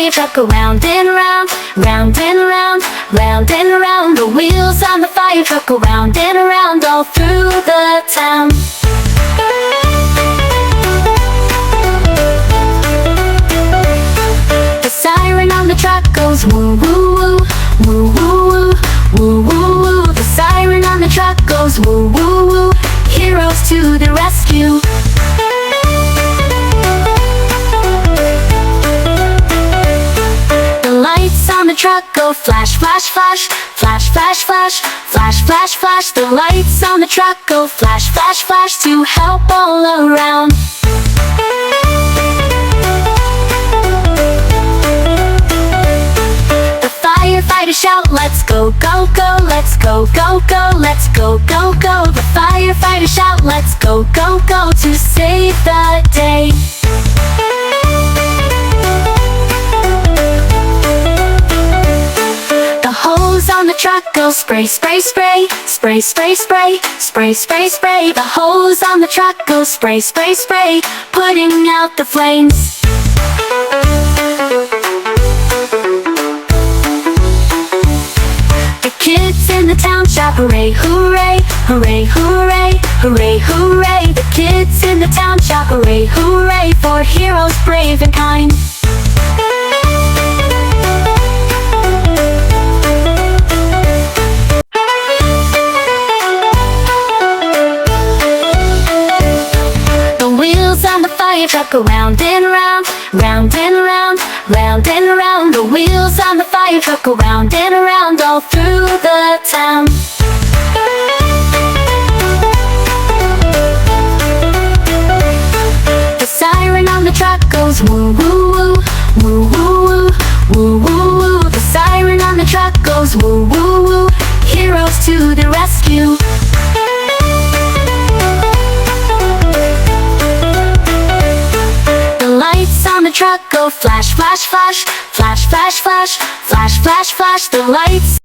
fire truck go round and round, round and round, round and round. The wheels on the fire truck go round and round all through the town. The siren on the truck goes woo woo woo, woo woo woo, woo woo woo. The siren on the truck goes woo woo woo, heroes to the rescue. The lights on the truck go flash, flash, flash, flash, flash, flash, flash, flash, flash. The lights on the truck go flash, flash, flash to help all around. Firefighters shout, let's go, go, go, let's go, go, go, let's go, go, go. The firefighters shout, let's go, go, go to save the day. The hose on the truck goes spray, spray, spray, spray, spray, spray, spray, spray, spray. The hose on the truck goes spray, spray, spray, putting out the flames. Kids in the town shout hooray, hooray, hooray, hooray, hooray, hooray. The kids in the town shout hooray, hooray for heroes brave and kind. The wheels on the fire truck go round and round, round and round, round and round. The wheels on the fire truck go round and round all through the town. The siren on the truck goes woo woo woo, woo woo woo, woo woo woo. The siren on the truck goes woo woo woo, heroes to the rescue. The truck go flash, flash, flash, flash, flash, flash, flash, flash, flash. The lights